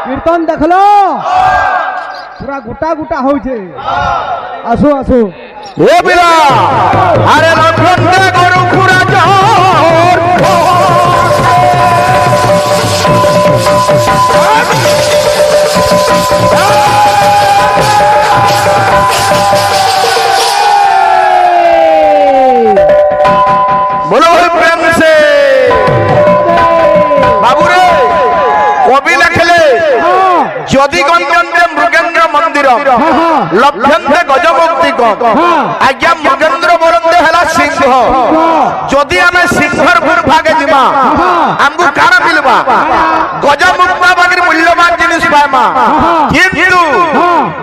কীর্তন দেখল পুরা গোটা গোটা হচ্ছে আসো আসো ও বিলা আরে লক্ষণটা গরু পুরা জোর बोलो प्रेम से बाबू रे कवि लिखले जदि गंजन्ते मृगेन्द्र मंदिर लभ्यन्ते गजमुक्ति आज्ञा मृगेन्द्र बरंदे हला सिंह जदि आमे सिंहर भागे जिमा हमको काना मिलबा गजमुक्ता बागिर मूल्यवान जिनिस पाएमा किंतु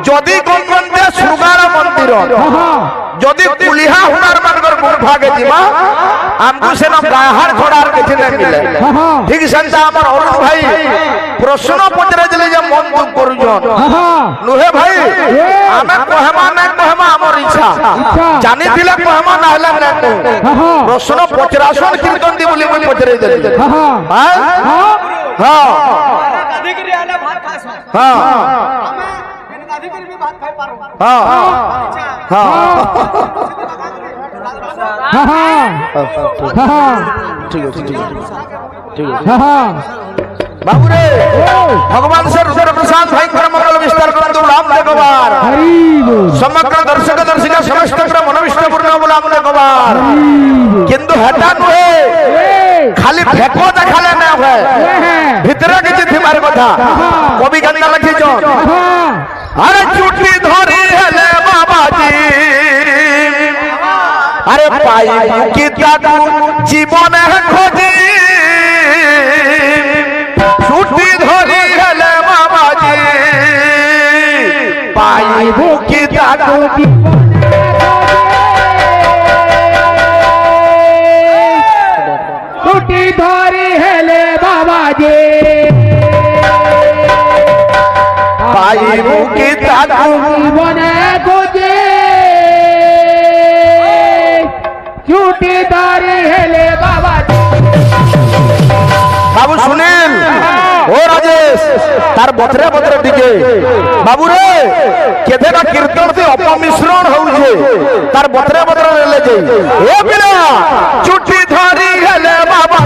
जदि गंजन्ते सुगार मंदिर जदि कुलिहा हुनार मानकर भागे जिमा हमको से ना बाहर खड़ार के नहीं मिले ठीक संता हमर अरुण भाई प्रश्न पचरे जले जे मन दुख करूजन नुहे भाई आमे कहमा हमर इच्छा जानि दिले कहमा ना हला ना प्रश्न पचरासन कीर्तन दी बोली पचरे जले हां हां अधिकारी आले भात खास हां हमें अधिकारी भी भात खाई पारो हां हां ठीक है बाबू रे भगवान से रुद्र प्रसाद भाई मंगल विस्तार करंतु लाभ लेगवार समग्र दर्शक दर्शिका समस्त मनोविष्ट पूर्ण लाभ लेगवार किंतु हटा नुहे खाली फेको देखाले ना होय भितरे के थी मारे कथा कवि गंगा लिखि जो अरे चुटी धरी हेले बाबाजी अरे पाई की ताकू जीवन खोजी छुट्टी धरी हेले बाबाजी पाई की ताकू छुट्टी धरी हेले बाबाजी पाई की ताकू जीवन खोजी छुट्टीदारी हेले बाबा बाबू सुनील ओ राजेश तार बतरे बतरे दिखे बाबू रे केते ना कीर्तन से अपमिश्रण होउछे तार बतरे बतरे ले जाई ए बिना चुट्टी धरी हेले बाबा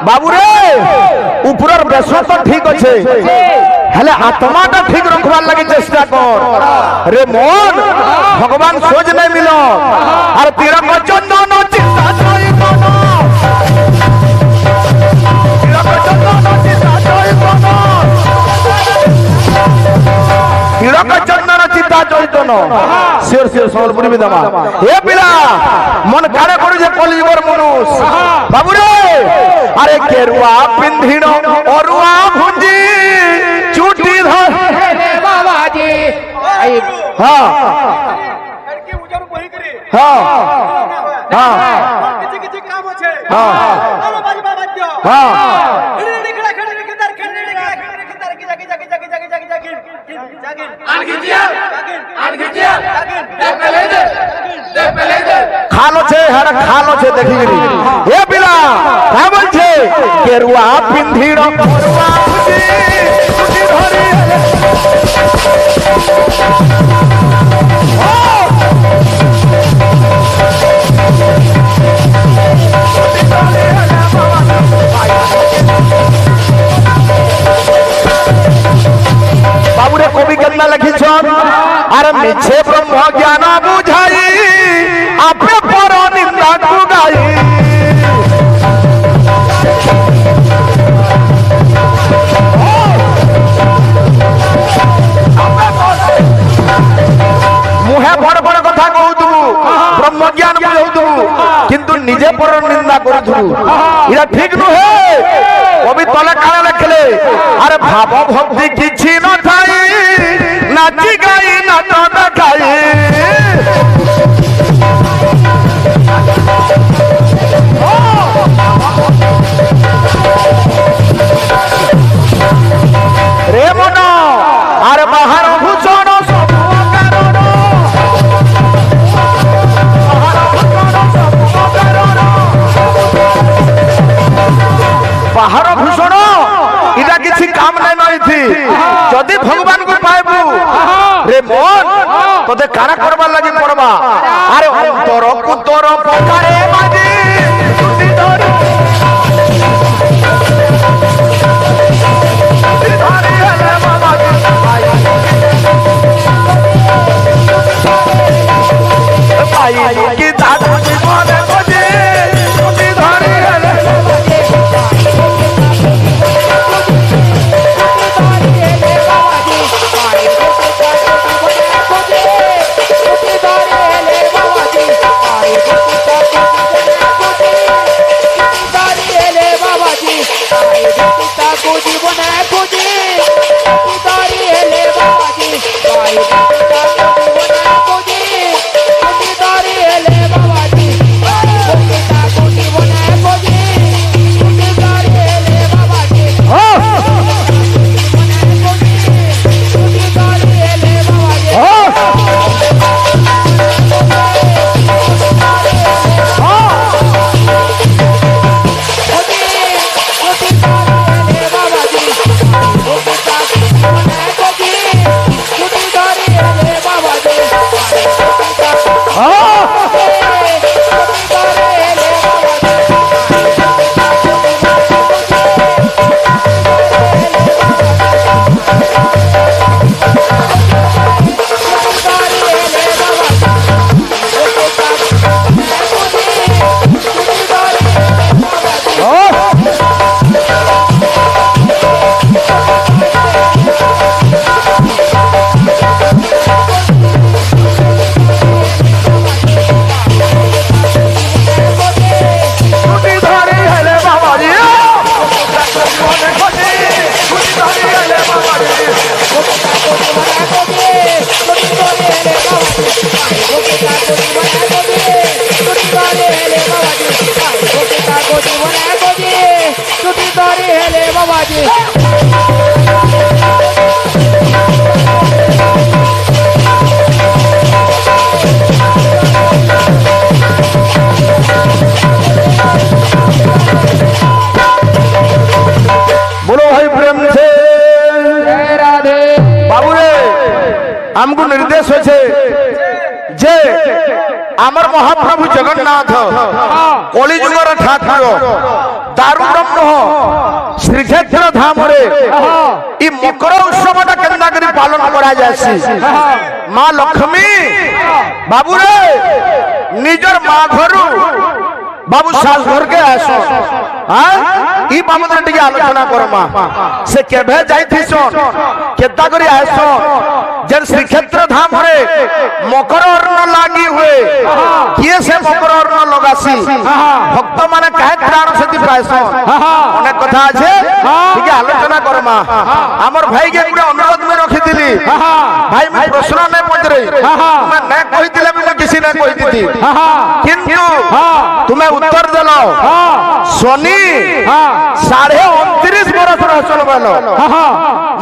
बाबू रे ऊपर बेस तो ठीक अच्छे हेले आत्मा टा ठीक रखवार लगे चेष्टा कर रे मन भगवान सोच नहीं मिलो और तेरा चंदन चिंता चंदन चिंता चैतन शेर शेर सम्बलपुरी भी दमा हे पिला मन कारे करू जे कलिजुगर मनुष्य बाबू रे अरे केरुआ पिंधिण अरुआ भुंजी चुटी धर बाबाजी हां लड़की उजर बही करे हां हां किछि किछि काम আছে हां अरे बाजी बाजी हां खालो छे हर खालो छे देखि गिरी ए बिला का बोल छे केरुआ पिंधिड़ परुआ फुटी फुटी धरी बाबू रे कवि केतना लिखि छन अरे मिछे ब्रह्म ज्ञान बुझाई आपे पर निंदा गुगाई मुहे बड़ बड़ कथा कहतु ब्रह्म ज्ञान बुझाउतु किंतु निजे पर निंदा करथु इरा ठीक नुहे कवि तले काना लिखले अरे भाव भक्ति किछि न थाई ना নাচি গাই নাচ দেখাই রে মন আর বাহার ভূষণ বাহার ভূষণ এটা কিছু কাম নাই নইথি যদি ভগবান কো পাইবু রে মন তোতে কারা করবার লাগি পড়বা আরে অন্তর কুতর পকারে বাজি তুই ধরে কি দাদা জীবনে বুঝি তুই ধরে हमको निर्देश होছে যে আমার মহাপ্রভু জগন্নাথ কলিযুগর ঠাকুর দারু ব্রহ্ম শ্রীক্ষেত্র ধামরে ই মকর উৎসবটা কেন্দ্র করে পালন করা যাচ্ছে মা লক্ষ্মী বাবুরে নিজর মা ঘরু বাবু শাশ ঘরকে আস ই বাবদরে টিকে আলোচনা করমা সে কেবে যাইথিছন কেতা করি আইছন যেন শ্রীক্ষেত্র ধামরে মকর অর্ণ লাগি হুয়ে কিয়ে সে মকর অর্ণ লগাসি ভক্ত মানে কাহে প্রাণ সেতি পাইছন অনেক কথা আছে টিকে আলোচনা করমা আমার ভাইকে গুড়ে অনুরোধ মে রখিଥିଲି ভাই মে প্রশ্ন নাই পচরে তুমি না কইতিলে মে কিছু না কইতিতি কিন্তু তুমি उत्तर देलो शनि 29.5 बरस रहसन बोलो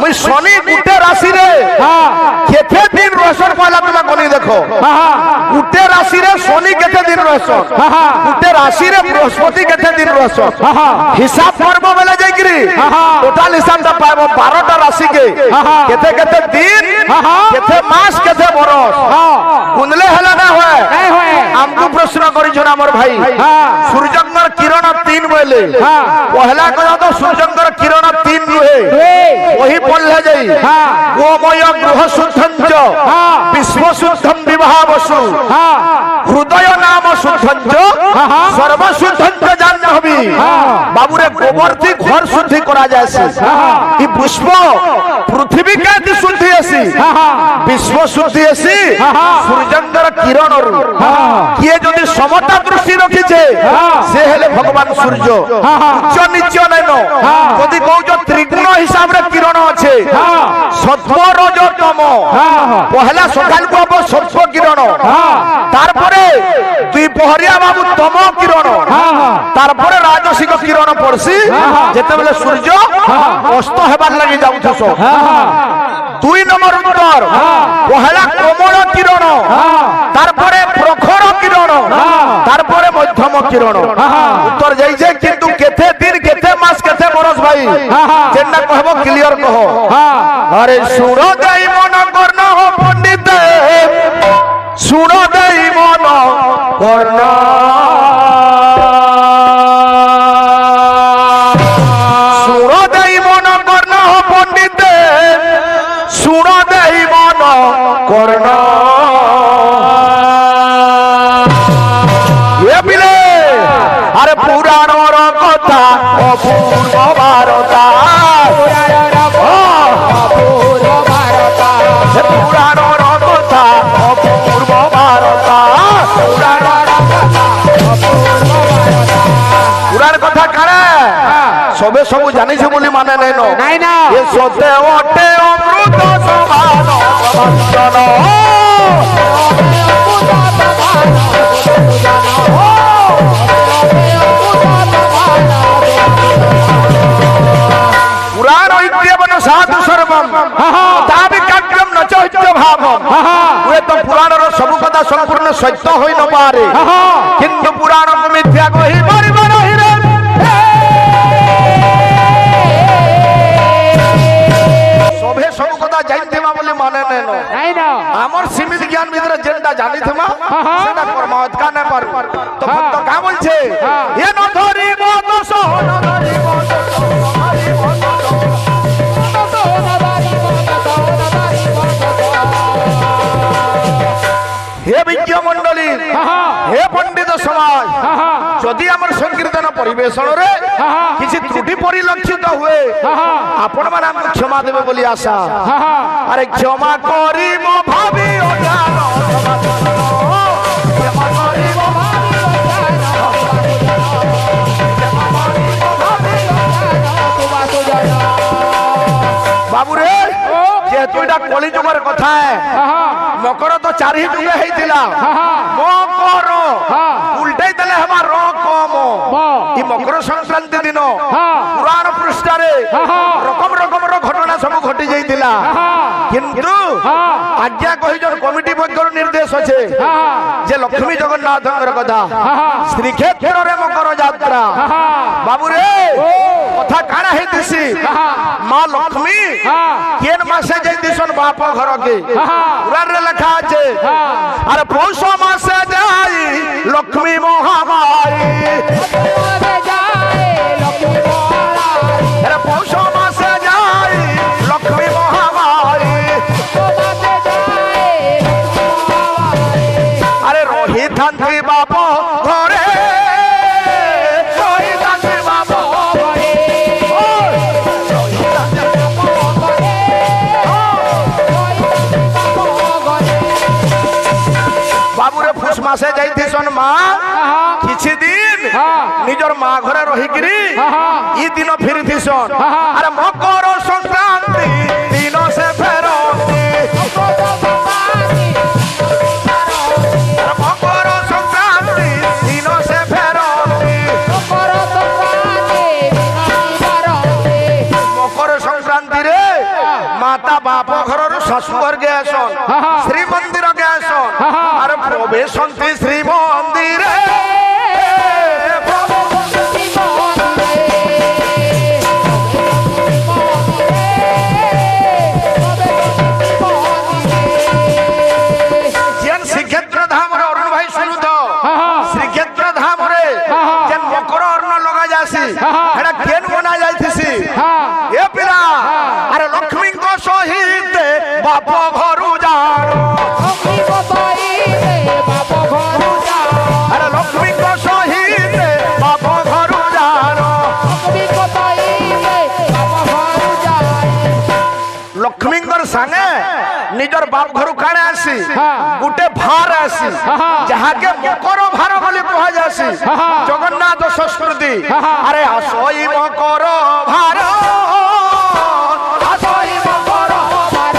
मुई शनि गुटे राशि रे केते दिन रहसन पहला तुम कोनी देखो गुटे राशि रे शनि केते दिन रहसन गुटे राशि रे बृहस्पति केते दिन रहसन हिसाब करबो बेले जाईकरी टोटल हिसाब ता पाबो 12 टा राशि के केते केते दिन केते मास केते बरस गुनले हला ना होय हमको प्रश्न करी छन हमर भाई सूर्यंकर किरण 3 बोले पहला कह तो सूर्यंकर किरण 3 रुहे वही पढ़ले जाई गोमय गृह शुद्धंच विश्व शुद्धम विवाह वसु हृदय नाम शुद्धंच सर्व शुद्धंच जाह्नवी बाबूरे गोबर थी घर शुद्धि करा जायसे ई पुष्प पृथ्वी के शुद्धि आसी विश्व शुद्धि आसी सूर्यंकर किरण रु किए जदि समता दृष्टि रखी छे से हेले भगवान सूर्य उच्च नीच नैनो जदि कहू त्रिगुण हिसाब रे किरण अच्छे सत्व रज तम পহেলা সকাল কু হব সূর্য কিরণ তারপরে দুই পহরিয়া বাবু তম কিরণ তারপরে রাজসিক কিরণ পড়ছি যেতেবেলে সূর্য অস্ত হেবার লাগি যাউছস। 2 নম্বর উত্তর পহেলা কোমল কিরণ তারপরে প্রখর কিরণ তারপরে মধ্যম কিরণ উত্তর যাইছে কিন্তু কেতে দিন কেতে মাস কেতে বরস ভাই যেটা কহব ক্লিয়ার কহ। আরে সুর দেই মন কর্ণ পণ্ডিত সুর দেই মন কর্ণ সুর দেই মন কর্ণ পণ্ডিত সুর দেই মন কর্ণ আরে পুরাণর কথা অপূর্ব বারতা পুরাণর কথা অপূর্ব বারতা পুরাণ কথা কারে সবে সবু জানিছে বলি মানে নাই না এ সতে ওটে অমৃত সমান বঞ্চন পুরাণ ঐক্যবন সাধু সর্বম তাবি কাব্যম ন চৈত্য ভাবম হুয়ে তো পুরাণর সবু কথা সম্পূর্ণ সত্য হই ন পারে কিন্তু পুরাণকে মিথ্যা কহি পারিব নাহি রে। সবে সবু কথা জানিথিমা বলি মানে নাই না আমার সীমিত জ্ঞান ভিতরে যেটা জানিথিমা সেটা কর্মাওত কা না পার তো ভক্ত কা বলছে এ ন ধরিব দোষ ন ধরিব হে বিজ্ঞ মন্ডলী হে পণ্ডিত সমাজ যদি আমার সংকীর্তন পরিবেশনরে কিছু ত্রুটি পরিলক্ষিত হুয়ে আপন মানে আমাকে ক্ষমা দেবে বলি আশা। আরে ক্ষমা করিব ভাবি অজ্ঞান বাবুরে যেহেতু এটা কলিযুগের কথা মকর তো 4 যুগে হয়েছিলা মকর উল্টাই দেলে আমার রকম এই মকর সংক্রান্তি দিন পুরাণ পৃষ্ঠারে রকম রকমের ঘটনা সব ঘটি যাইছিলা কিন্তু আজ্ঞা কহিজন কমিটি পক্ষর নির্দেশ আছে যে লক্ষ্মী জগন্নাথের কথা শ্রীক্ষেত্রে মকর যাত্রা বাবুরে কথা কানা হইতেছি মা লক্ষ্মী কেন মাসে যাইতেছন বাপ ঘরকে পুরাণে লেখা আছে আরে পৌষ মাসে যাই লক্ষ্মী মহামারী আরে পৌষ মাসে যাই লক্ষ্মী মহামারী আরে রোহিত থান্তি বাপ ঘরে বাবুরে ফুস মাসে যাইতেছন মা কিছু দিন নিজর মা ঘরে রহিকি ই দিন ফিরিথিছন আরে মকর সংক্রান্তি দিন সে ফেরতি মকর সংক্রান্তি দিন সে ফেরতি মকর সংক্রান্তি রে মাতা বাপ ঘরর শাশু ঘর গেছন শ্রীমন্দির গেছন আর প্রবেশন্তি শ্রীমন্দিরে যেন শ্রীক্ষেত্র ধামরে অরুণ ভাই শুনু তো শ্রীক্ষেত্র ধামরে যেন মকর অর্ণ লগা যাসি এটা কেন মনা যাইতিছি এ পিলা আরে লক্ষ্মীঙ্ক সহিত বাপ ঘরু যান আরে লক্ষ্মীঙ্ক সহিত বাপ ঘরু যান লক্ষ্মীঙ্কর সাঙ্গে নিজর বাপ ঘরু কানে আসি গুটে ভার আসি যাহাকে মকর ভার বলি কুহা যাসি জগন্নাথ সংস্কৃতি আরে আসই মকর ভার আসই মকর ভার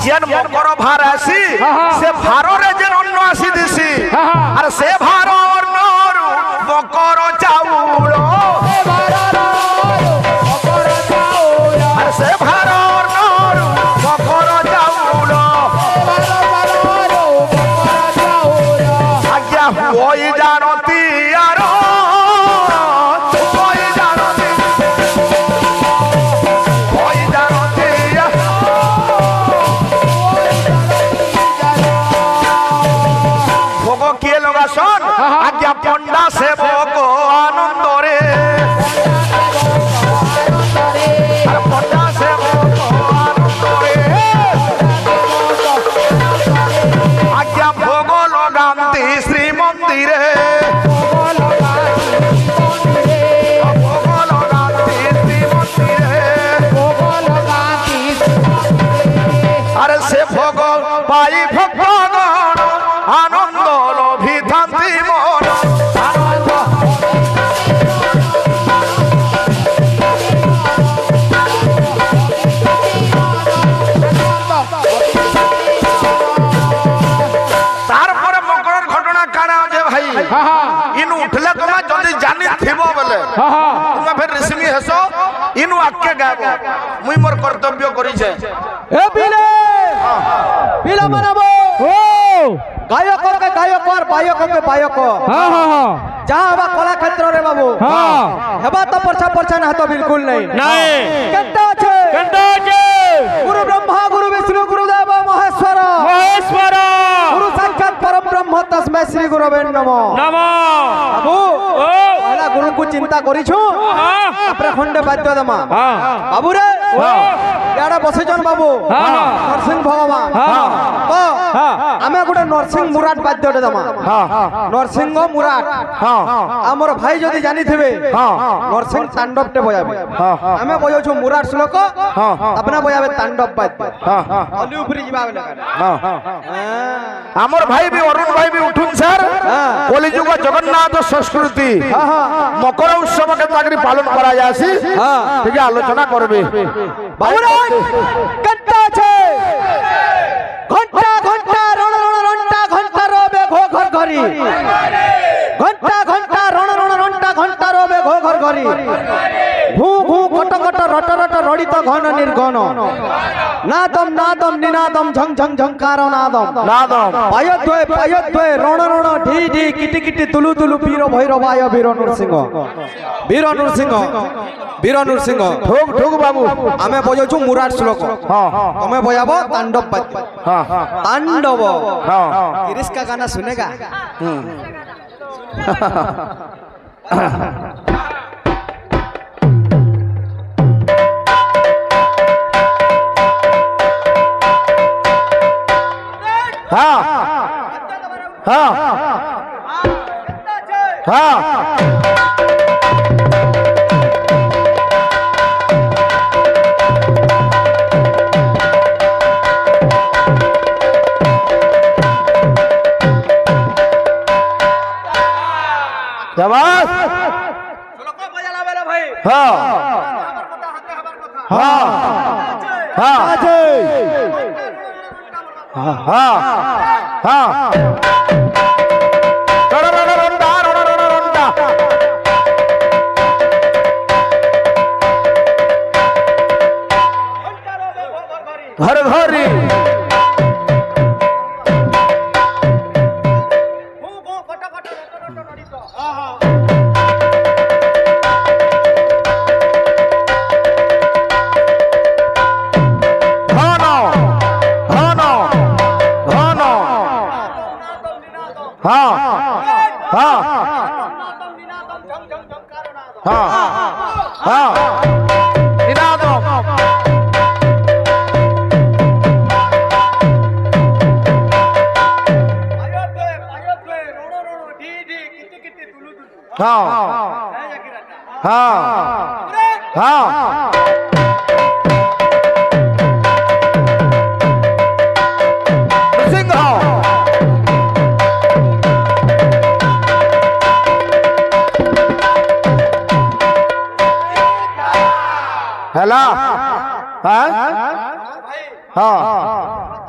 যেন মকর ভার আসি সে ভাররে যে অন্য আসি দিছি আর সে ভার অন্যরু মকর চাউল আর সে ভার অন্যরু মকর চাউল আজ্ঞা ওই জানতি আর ওই জানতি ওই জানতি ভোগ কে লগাসন আজ্ঞা পন্ডা সেবক আনন্দরে আর পন্ডা সেবক আনন্দরে আজ্ঞা ভোগ লগান্তি শ্রীমন্দিরে ভোগ লগান্তি শ্রীমন্দিরে আরে সে ভোগ পাই ভক্তগণ আনন্দ লভিথান্তি মন আনন্দ তারপরে মকরের ঘটনা কানা যে ভাই ইনু উঠলে তোমার যদি জানি থিব বলে তুমি ফের ঋষিমি হেস ইনু আকে গাব মুই মোর কর্তব্য করিছে এ বিলে বিলা বানাবো গায়ককে গায়ক আর বায়ককে বায়ক যা হবা কলা ক্ষেত্রে বাবু হেবা তো পরছা না তো বিলকুল নাই কেনটা আছে গুরু ব্রহ্মা গুরু বিষ্ণু গুরুদেব মহেশ্বর গুরু সাক্ষাৎ পরম ব্রহ্ম তস্मै শ্রী গুরবে নমঃ বাবু পহলা গুরু কু চিন্তা করিছু তারপরে খন্ডে বাদ্য দেমা বাবু রে ইয়াড়ে বসিছন বাবু নরসিংহ ভগবান তো আমি গোটে নরসিংহ মুরাট বাদ্যটে দেমা নরসিংহ মুরাট আমার ভাই যদি জানিথিবে নরসিংহ তাণ্ডবটে বজাবে আমি বজাউছু মুরাট শ্লোক আপনি বজাবে তাণ্ডব বাদ্য অলি উপরে যাবা বলে আমার ভাই বি অরুণ ভাই বি উঠুন স্যার কলিযুগ জগন্নাথ সংস্কৃতি মকর উৎসবকে তাগরি পালন করা যাসি ঠিক আলোচনা করবে বাবুরা কন্টা আছে ঘন্টা ঘন্টা রণ রণ রন্টা ঘন্টা রবে ঘো ঘর ঘরি ঘন্টা ঘন্টা রণ রণ রন্টা ঘন্টা রবে ঘো ঘর ঘরি ঘু ঘু কট কট রট রট রড়িত ঘন নির্ঘন নাদম নাদম নিনাদম ঝং ঝং ঝংকার নাদম নাদম পায়দ্বয় রণ রণ ঢি ঢি কিটি কিটি তুলু তুলু বীর ভৈরবায় বীর নরসিংহ বীর নরসিংহ বীর নরসিংহ ঠুক ঠুক বাবু আমি বজাউছু মুরাট শ্লোক তুমি বজাবো তাণ্ডব বাদ্য तांडव गिरीश का गाना सुनेगा हाँ हाँ हाँ शाबाश हाँ हाँ हाँ हाँ हाँ घर घरी हाँ हाँ हाँ हाँ निनादम हाँ हाँ हाँ सिंह हेला हाँ हाँ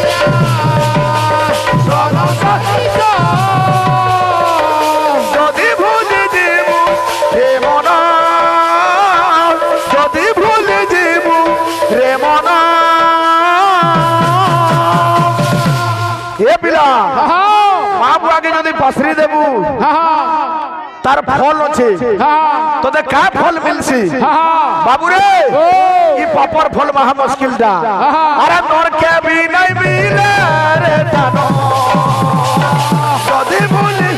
পাশরি দেবু তার ফল আছে তোদের কা ফল মিলছি বাবু রে ই পাপর ফল মহা মুশকিলটা আরে তোর কে বি নাই মিলে রে জানো যদি বলি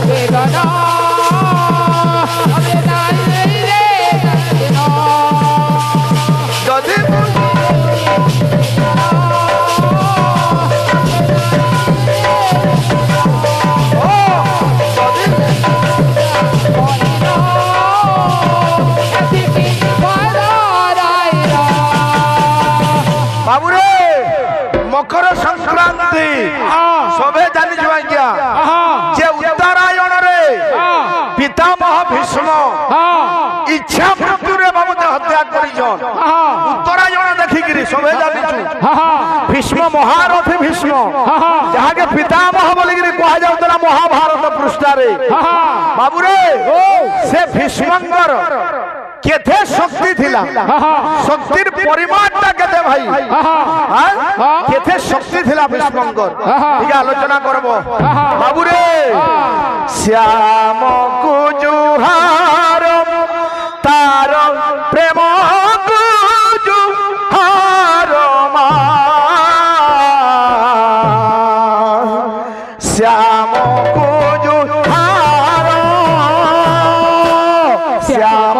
বেদনা হবে নাই রে জানো যদি বাবুরে মকর সংক্রান্তি সবে জানি যাইয়া যে উত্তরায়ণ রে পিতামহ ভীষ্ম ইচ্ছা মৃত্যুরে বাবুতে হত্যা করিছন উত্তরায়ণ দেখিকিরি সবে জানিছু ভীষ্ম মহারথী ভীষ্ম যাহাকে পিতামহ বলিকিরি কুয়া যাউতলা মহাভারত পৃষ্ঠারে বাবুরে সে ভীষ্মঙ্কর কেতে শক্তি থিলা শক্তির পরিমাণটা কেতে ভাই কেতে শক্তি থিলা ভীষ্মঙ্কর ঠিক আলোচনা করব বাবুরে শ্যাম কুজুহার তার প্রেম কুজুহার মা শ্যাম কুজুহার শ্যাম